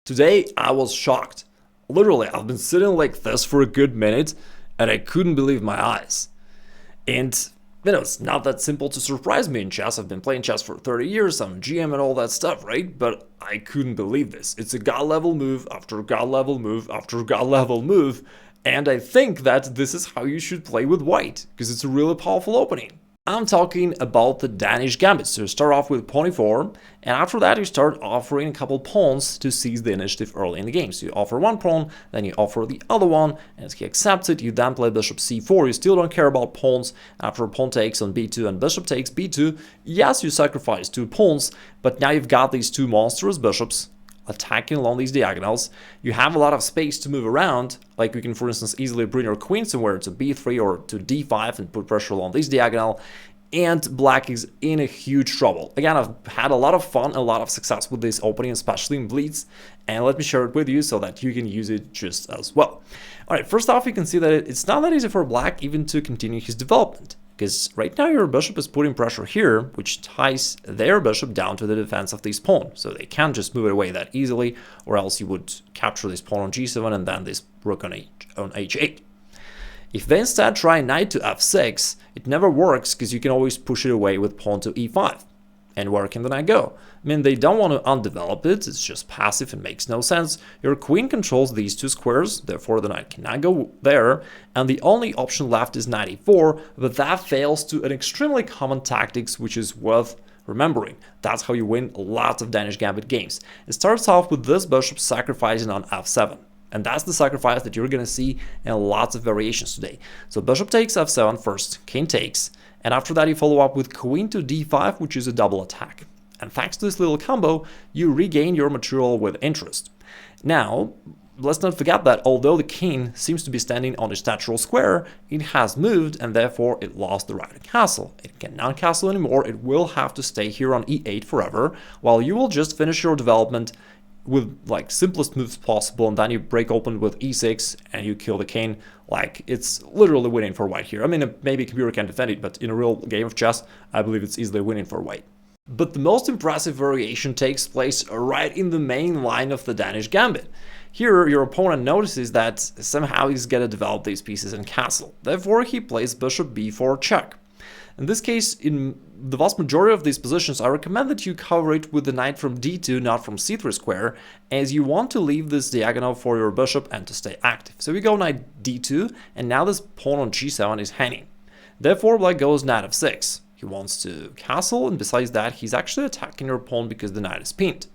Today, I was shocked. Literally, I've been sitting like this for a good minute and I couldn't believe my eyes. And, it's not that simple to surprise me in chess. I've been playing chess for 30 years, I'm GM and all that stuff, right? But I couldn't believe this. It's a god level move after god level move after god level move. And I think that this is how you should play with white, because it's a really powerful opening. I'm talking about the Danish Gambit. So you start off with pawn e4, and after that you start offering a couple pawns to seize the initiative early in the game. So you offer one pawn, then you offer the other one, and as he accepts it, you then play bishop c4. You still don't care about pawns. After pawn takes on b2 and bishop takes b2, yes, you sacrifice two pawns, but now you've got these two monstrous bishops attacking along these diagonals. You have a lot of space to move around, like you can, for instance, easily bring your queen somewhere to b3 or to d5 and put pressure along this diagonal, and black is in a huge trouble. Again, I've had a lot of fun, a lot of success with this opening, especially in Blitz, and let me share it with you so that you can use it just as well. Alright, first off, you can see that it's not that easy for black even to continue his development, because right now your bishop is putting pressure here, which ties their bishop down to the defense of this pawn. So they can't just move it away that easily, or else you would capture this pawn on g7 and then this rook on h8. If they instead try knight to f6, it never works because you can always push it away with pawn to e5. And where can the knight go? I mean, they don't want to undevelop it, it's just passive and makes no sense. Your queen controls these two squares, therefore the knight cannot go there, and the only option left is knight e4, but that fails to an extremely common tactics which is worth remembering. That's how you win lots of Danish Gambit games. It starts off with this bishop sacrificing on f7. And that's the sacrifice that you're going to see in lots of variations today. So bishop takes f7 first, king takes, and after that you follow up with queen to d5, which is a double attack. And thanks to this little combo, you regain your material with interest. Now, let's not forget that although the king seems to be standing on its natural square, it has moved and therefore it lost the right to castle. It cannot castle anymore, it will have to stay here on e8 forever, while you will just finish your development with like simplest moves possible, and then you break open with e6 and you kill the king. Like, it's literally winning for white here. I mean, maybe a computer can defend it, but in a real game of chess, I believe it's easily winning for white. But the most impressive variation takes place right in the main line of the Danish Gambit. Here, your opponent notices that somehow he's gonna develop these pieces and castle. Therefore, he plays bishop b4 check. In this case, in the vast majority of these positions, I recommend that you cover it with the knight from d2, not from c3 square, as you want to leave this diagonal for your bishop and to stay active. So we go knight d2, and now this pawn on g7 is hanging. Therefore, black goes knight f6. He wants to castle, and besides that, he's actually attacking your pawn because the knight is pinned.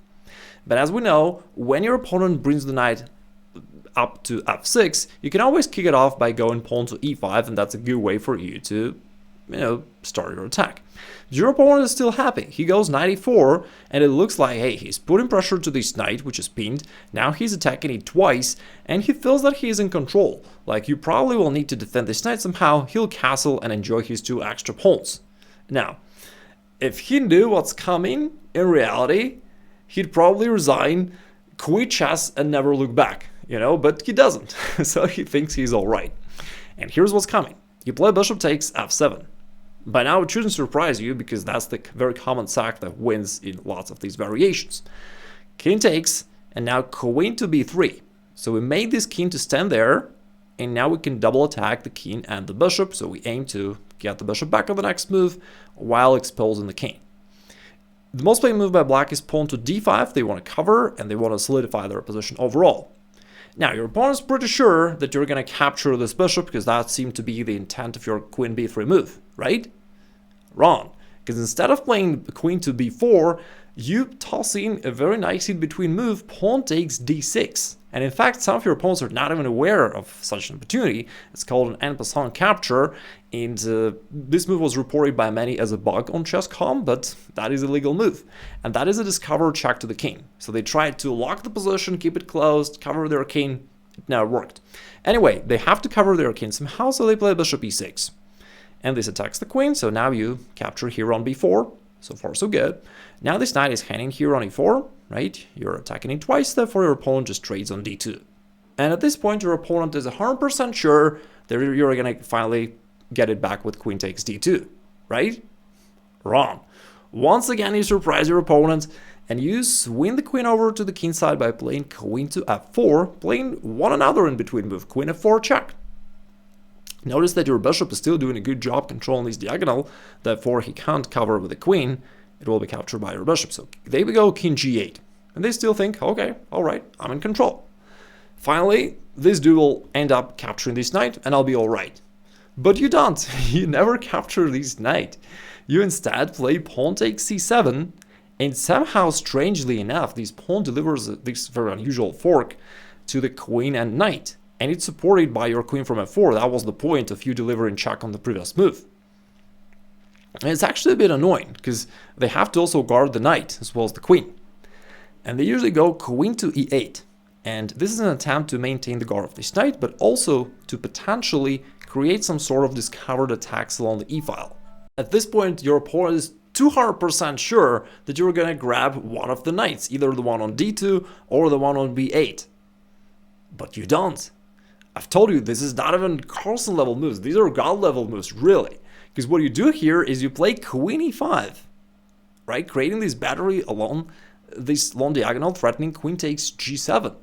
But as we know, when your opponent brings the knight up to f6, you can always kick it off by going pawn to e5, and that's a good way for you to start your attack. Your opponent is still happy. He goes knight e4, and it looks like, hey, he's putting pressure to this knight, which is pinned. Now he's attacking it twice, and he feels that he is in control. Like, you probably will need to defend this knight somehow. He'll castle and enjoy his two extra pawns. Now, if he knew what's coming, in reality, he'd probably resign, quit chess, and never look back, but he doesn't. So he thinks he's all right. And here's what's coming. You play bishop takes f7. By now, it shouldn't surprise you because that's the very common sack that wins in lots of these variations. King takes, and now queen to b3. So we made this king to stand there, and now we can double attack the king and the bishop. So we aim to get the bishop back on the next move while exposing the king. The most played move by black is pawn to d5. They want to cover and they want to solidify their position overall. Now, your opponent's pretty sure that you're going to capture this bishop because that seemed to be the intent of your queen b3 move, right? Wrong. Because instead of playing queen to b4, you toss in a very nice in-between move, pawn takes d6. And in fact, some of your opponents are not even aware of such an opportunity. It's called an en passant capture, and this move was reported by many as a bug on chess.com, but that is a legal move. And that is a discover check to the king. So they tried to lock the position, keep it closed, cover their king. It never worked. Anyway, they have to cover their king somehow, so they play bishop e6. And this attacks the queen, so now you capture here on b4. So far, so good. Now this knight is hanging here on e4, right? You're attacking it twice, therefore your opponent just trades on d2. And at this point, your opponent is 100% sure that you're going to finally get it back with queen takes d2, right? Wrong. Once again, you surprise your opponent, and you swing the queen over to the king side by playing queen to f4, playing one another in between move, queen f4 check. Notice that your bishop is still doing a good job controlling this diagonal, therefore he can't cover with the queen, it will be captured by your bishop. So there we go, king g8. And they still think, okay, alright, I'm in control. Finally, this dude will end up capturing this knight and I'll be alright. But you don't, you never capture this knight. You instead play pawn takes c7, and somehow, strangely enough, this pawn delivers this very unusual fork to the queen and knight. And it's supported by your queen from f4. That was the point of you delivering check on the previous move. And it's actually a bit annoying, because they have to also guard the knight as well as the queen. And they usually go queen to e8. And this is an attempt to maintain the guard of this knight, but also to potentially create some sort of discovered attacks along the e-file. At this point, your opponent is 200% sure that you're gonna grab one of the knights, either the one on d2 or the one on b8. But you don't. I've told you, this is not even Carlsen level moves, these are God level moves, really. Because what you do here is you play queen e5, right? Creating this battery along this long diagonal, threatening queen takes g7.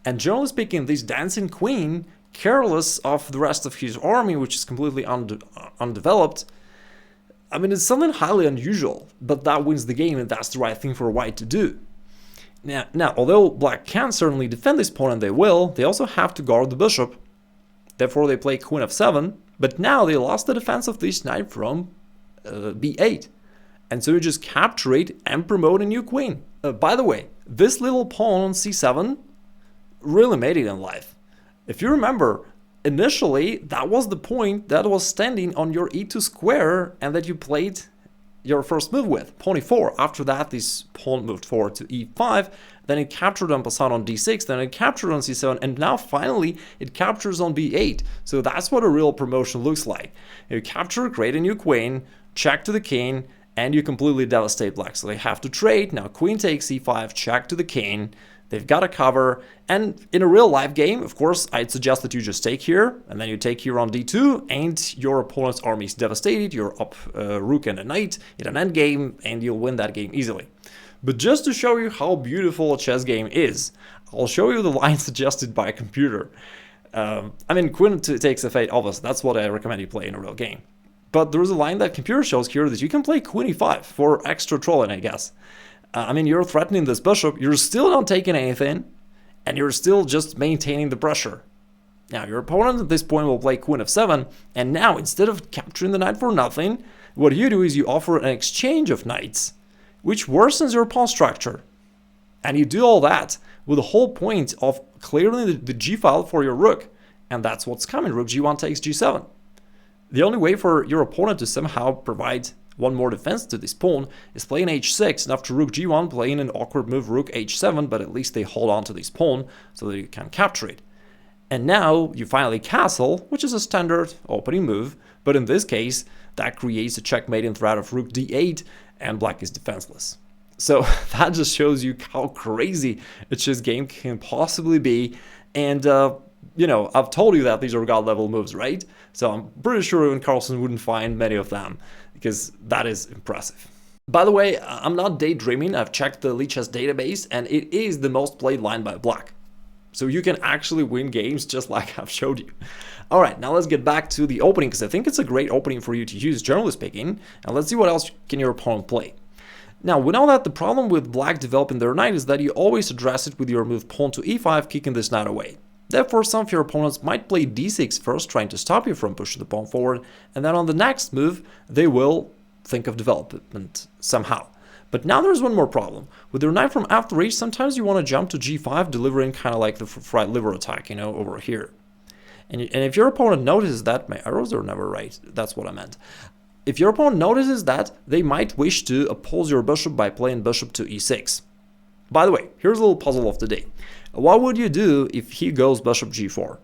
And generally speaking, this dancing queen, careless of the rest of his army, which is completely undeveloped, I mean, it's something highly unusual, but that wins the game and that's the right thing for white to do. Now, although black can certainly defend this pawn, and they will, they also have to guard the bishop. Therefore, they play queen f7, but now they lost the defense of this knight from b8. And so you just capture it and promote a new queen. By the way, this little pawn on c7 really made it in life. If you remember, initially, that was the point that was standing on your e2 square and that you played your first move with, pawn e4. After that, this pawn moved forward to e5, then it captured en passant on d6, then it captured on c7, and now finally it captures on b8. So that's what a real promotion looks like. You capture, create a new queen, check to the king, and you completely devastate black. So they have to trade. Now queen takes e5, check to the king. They've got a cover, and in a real life game, of course, I'd suggest that you just take here, and then you take here on d2, and your opponent's army is devastated, you're up rook and a knight in an endgame, and you'll win that game easily. But just to show you how beautiful a chess game is, I'll show you the line suggested by a computer. I mean, queen takes f8, obviously, that's what I recommend you play in a real game. But there's a line that computer shows here that you can play queen e5 for extra trolling, I guess. I mean, you're threatening this bishop, you're still not taking anything, and you're still just maintaining the pressure. Now, your opponent at this point will play queen f7, and now, instead of capturing the knight for nothing, what you do is you offer an exchange of knights, which worsens your pawn structure. And you do all that with the whole point of clearing the g-file for your rook, and that's what's coming, rook g1 takes g7. The only way for your opponent to somehow provide one more defense to this pawn is playing h6, and after rook g1 playing an awkward move rook h7, but at least they hold on to this pawn so that you can capture it. And now you finally castle, which is a standard opening move, but in this case that creates a checkmating threat of rook d8 and black is defenseless. So that just shows you how crazy a chess game can possibly be, and you know, I've told you that these are god level moves, right? So I'm pretty sure even Carlsen wouldn't find many of them, because that is impressive. By the way, I'm not daydreaming, I've checked the Lichess database, and it is the most played line by black. So you can actually win games just like I've showed you. Alright, now let's get back to the opening, because I think it's a great opening for you to use, generally speaking, and let's see what else can your opponent play. Now, we know that the problem with black developing their knight is that you always address it with your move pawn to e5, kicking this knight away. Therefore, some of your opponents might play d6 first, trying to stop you from pushing the pawn forward, and then on the next move, they will think of development somehow. But now there's one more problem. With your knight from f3, sometimes you want to jump to g5, delivering kind of like the fried liver attack, you know, over here. And if your opponent notices that, my arrows are never right, that's what I meant. If your opponent notices that, they might wish to oppose your bishop by playing bishop to e6. By the way, here's a little puzzle of the day. What would you do if he goes bishop g4?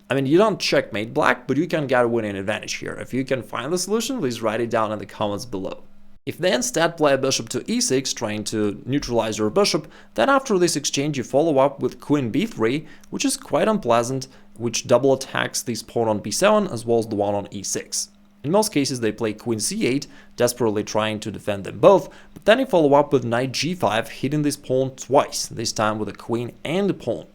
I mean, you don't checkmate black, but you can get a winning advantage here. If you can find the solution, please write it down in the comments below. If they instead play a bishop to e6, trying to neutralize your bishop, then after this exchange you follow up with queen b3, which is quite unpleasant, which double attacks this pawn on b7 as well as the one on e6. In most cases they play queen c8, desperately trying to defend them both, but then you follow up with knight g5, hitting this pawn twice, this time with a queen and a pawn.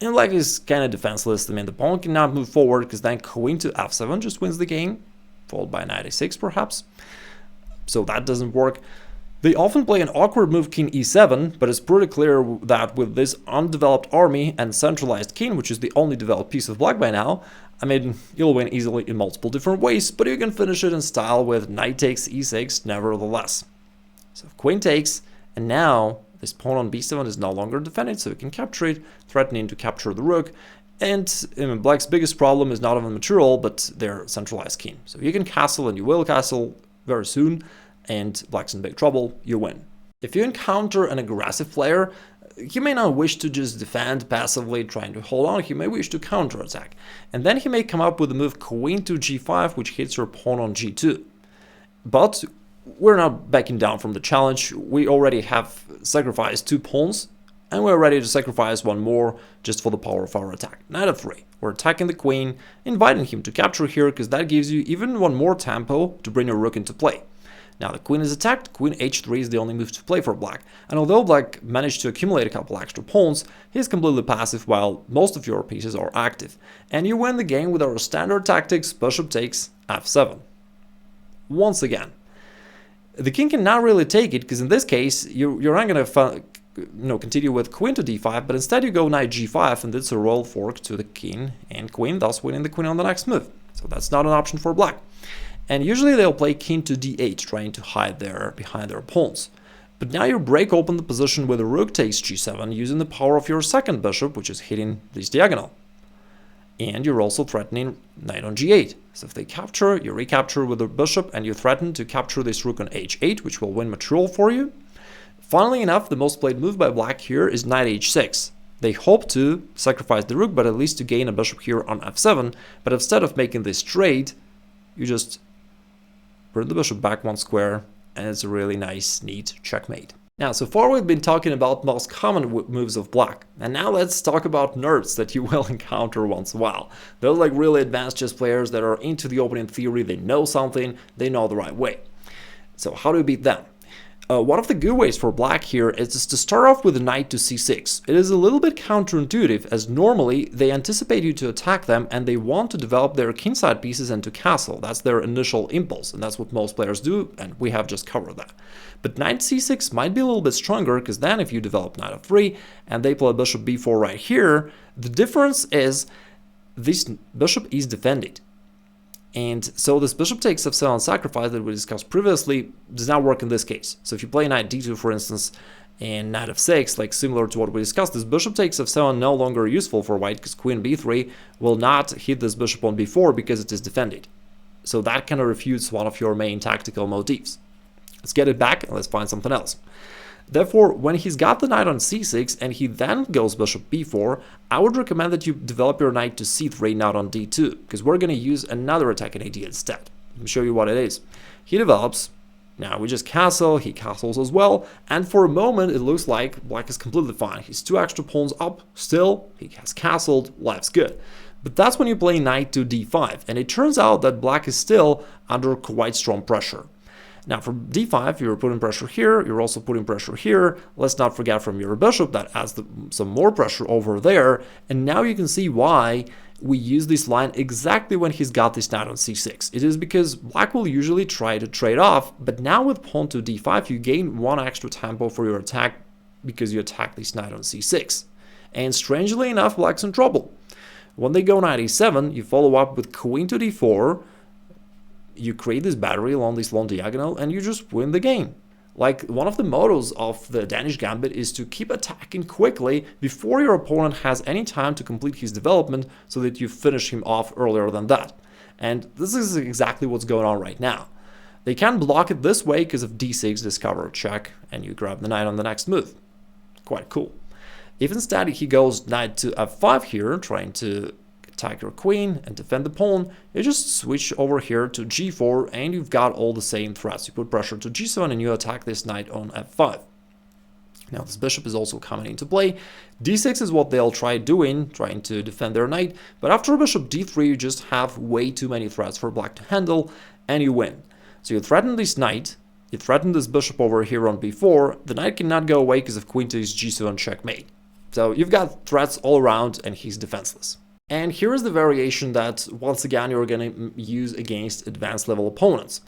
And black is kind of defenseless. I mean, the pawn cannot move forward because then queen to f7 just wins the game, followed by knight a6 perhaps. So that doesn't work. They often play an awkward move king e7, but it's pretty clear that with this undeveloped army and centralized king, which is the only developed piece of black by now, I mean, you'll win easily in multiple different ways, but you can finish it in style with knight takes e6 nevertheless. So queen takes, and now this pawn on b7 is no longer defended, so you can capture it, threatening to capture the rook. And black's biggest problem is not even material, but their centralized king. So you can castle, and you will castle very soon, and black's in big trouble, you win. If you encounter an aggressive player, he may not wish to just defend passively, trying to hold on, he may wish to counterattack. And then he may come up with the move queen to g5, which hits your pawn on g2. But we're not backing down from the challenge. We already have sacrificed 2 pawns, and we're ready to sacrifice one more just for the power of our attack. Knight f3. We're attacking the queen, inviting him to capture here, because that gives you even one more tempo to bring your rook into play. Now the queen is attacked, queen h3 is the only move to play for black, and although black managed to accumulate a couple extra pawns, he's completely passive while most of your pieces are active. And you win the game with our standard tactics, bishop takes f7. Once again, the king cannot really take it, because in this case, you're not going to continue with queen to d5, but instead you go knight g5, and it's a royal fork to the king and queen, thus winning the queen on the next move. So that's not an option for black. And usually they'll play king to d8, trying to hide behind their pawns. But now you break open the position with a rook takes g7, using the power of your second bishop, which is hitting this diagonal. And you're also threatening knight on g8. So if they capture, you recapture with the bishop, and you threaten to capture this rook on h8, which will win material for you. Funnily enough, the most played move by black here is knight h6. They hope to sacrifice the rook, but at least to gain a bishop here on f7. But instead of making this trade, you just bring the bishop back 1 square, and it's a really nice, neat checkmate. Now, so far we've been talking about most common moves of black, and now let's talk about nerds that you will encounter once in a while. They're like really advanced chess players that are into the opening theory, they know something, they know the right way. So how do you beat them? One of the good ways for black here is just to start off with a knight to c6. It is a little bit counterintuitive, as normally they anticipate you to attack them and they want to develop their kingside pieces and to castle. That's their initial impulse, and that's what most players do, and we have just covered that. But knight c6 might be a little bit stronger, because then if you develop knight f3 and they play bishop b4 right here, the difference is this bishop is defended. And so this bishop takes f7 sacrifice that we discussed previously does not work in this case. So if you play knight d2, for instance, and knight f6, like similar to what we discussed, this bishop takes f7 no longer useful for white, because queen b3 will not hit this bishop on b4 because it is defended. So that kind of refutes one of your main tactical motifs. Let's get it back and let's find something else. Therefore, when he's got the knight on c6 and he then goes bishop b4, I would recommend that you develop your knight to c3, not on d2, because we're going to use another attacking idea instead. Let me show you what it is. He develops, now we just castle, he castles as well, and for a moment it looks like black is completely fine. He's 2 extra pawns up, still, he has castled, life's good. But that's when you play knight to d5, and it turns out that black is still under quite strong pressure. Now from d5, you're putting pressure here, you're also putting pressure here. Let's not forget from your bishop that adds some more pressure over there. And now you can see why we use this line exactly when he's got this knight on c6. It is because black will usually try to trade off, but now with pawn to d5, you gain 1 extra tempo for your attack because you attack this knight on c6. And strangely enough, black's in trouble. When they go knight e7, you follow up with queen to d4, you create this battery along this long diagonal, and you just win the game. Like, one of the mottos of the Danish Gambit is to keep attacking quickly before your opponent has any time to complete his development, so that you finish him off earlier than that. And this is exactly what's going on right now. They can't block it this way because of d6, discover, check, and you grab the knight on the next move. Quite cool. If instead he goes knight to f5 here, trying to attack your queen and defend the pawn, you just switch over here to g4 and you've got all the same threats. You put pressure to g7 and you attack this knight on f5. Now this bishop is also coming into play. d6 is what they'll try doing, trying to defend their knight, but after bishop d3 you just have way too many threats for black to handle, and you win. So you threaten this knight, you threaten this bishop over here on b4, the knight cannot go away because if queen takes g7 checkmate. So you've got threats all around and he's defenseless. And here is the variation that, once again, you're going to use against advanced level opponents.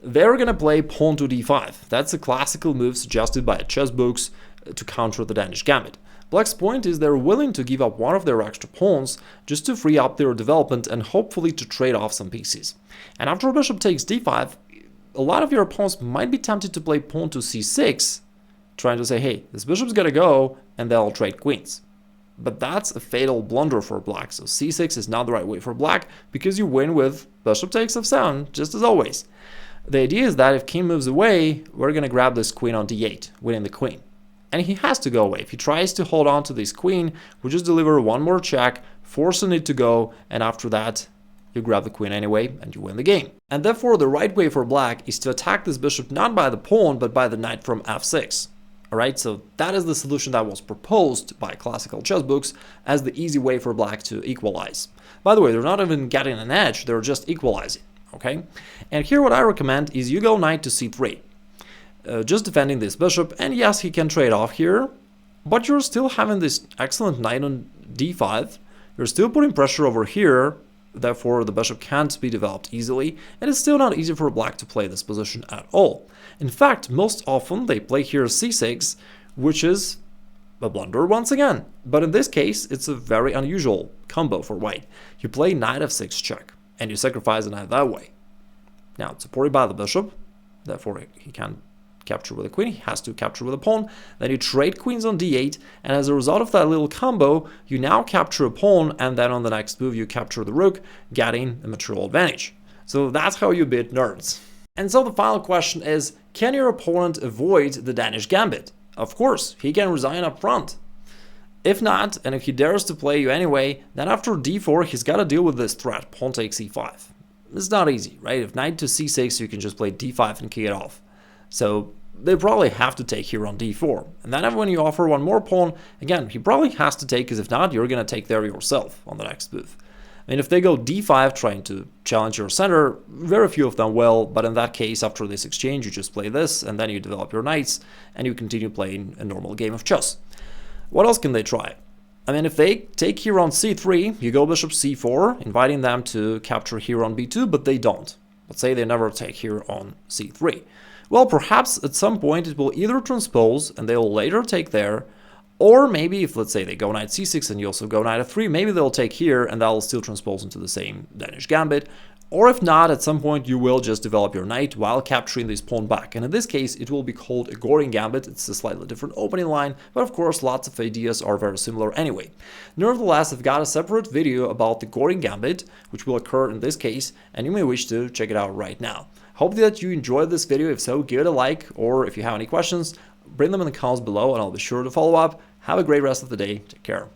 They're going to play pawn to d5. That's a classical move suggested by chess books to counter the Danish Gambit. Black's point is they're willing to give up one of their extra pawns just to free up their development and hopefully to trade off some pieces. And after bishop takes d5, a lot of your opponents might be tempted to play pawn to c6, trying to say, hey, this bishop's got to go, and they'll trade queens. But that's a fatal blunder for black, so c6 is not the right way for black, because you win with bishop takes f7, just as always. The idea is that if king moves away, we're going to grab this queen on d8, winning the queen. And he has to go away. If he tries to hold on to this queen, we just deliver one more check, forcing it to go, and after that, you grab the queen anyway, and you win the game. And therefore, the right way for black is to attack this bishop not by the pawn, but by the knight from f6. Alright, so that is the solution that was proposed by classical chess books as the easy way for black to equalize. By the way, they're not even getting an edge, they're just equalizing, okay? And here what I recommend is you go knight to c3. Just defending this bishop, and yes, he can trade off here, but you're still having this excellent knight on d5, you're still putting pressure over here, therefore the bishop can't be developed easily, and it's still not easy for black to play this position at all. In fact, most often they play here c6, which is a blunder once again, but in this case it's a very unusual combo for white. You play knight f6 check, and you sacrifice the knight that way. Now it's supported by the bishop, therefore he can't capture with a queen, he has to capture with a pawn, then you trade queens on d8, and as a result of that little combo, you now capture a pawn, and then on the next move you capture the rook, getting a material advantage. So that's how you beat nerds. And so the final question is, can your opponent avoid the Danish Gambit? Of course, he can resign up front. If not, and if he dares to play you anyway, then after d4 he's got to deal with this threat, pawn takes e5. It's not easy, right? If knight to c6 you can just play d5 and kick it off. So they probably have to take here on d4. And then when you offer one more pawn, again, he probably has to take, because if not, you're going to take there yourself on the next move. I mean, if they go d5 trying to challenge your center, very few of them will, but in that case, after this exchange, you just play this, and then you develop your knights, and you continue playing a normal game of chess. What else can they try? I mean, if they take here on c3, you go bishop c4, inviting them to capture here on b2, but they don't. Let's say they never take here on c3. Well, perhaps at some point it will either transpose and they'll later take there, or maybe if, let's say, they go knight c6 and you also go knight f3, maybe they'll take here and that'll still transpose into the same Danish Gambit. Or if not, at some point you will just develop your knight while capturing this pawn back. And in this case, it will be called Igor Gambit. It's a slightly different opening line, but of course, lots of ideas are very similar anyway. Nevertheless, I've got a separate video about the Igor Gambit, which will occur in this case, and you may wish to check it out right now. Hope that you enjoyed this video. If so, give it a like, or if you have any questions, bring them in the comments below and I'll be sure to follow up. Have a great rest of the day. Take care.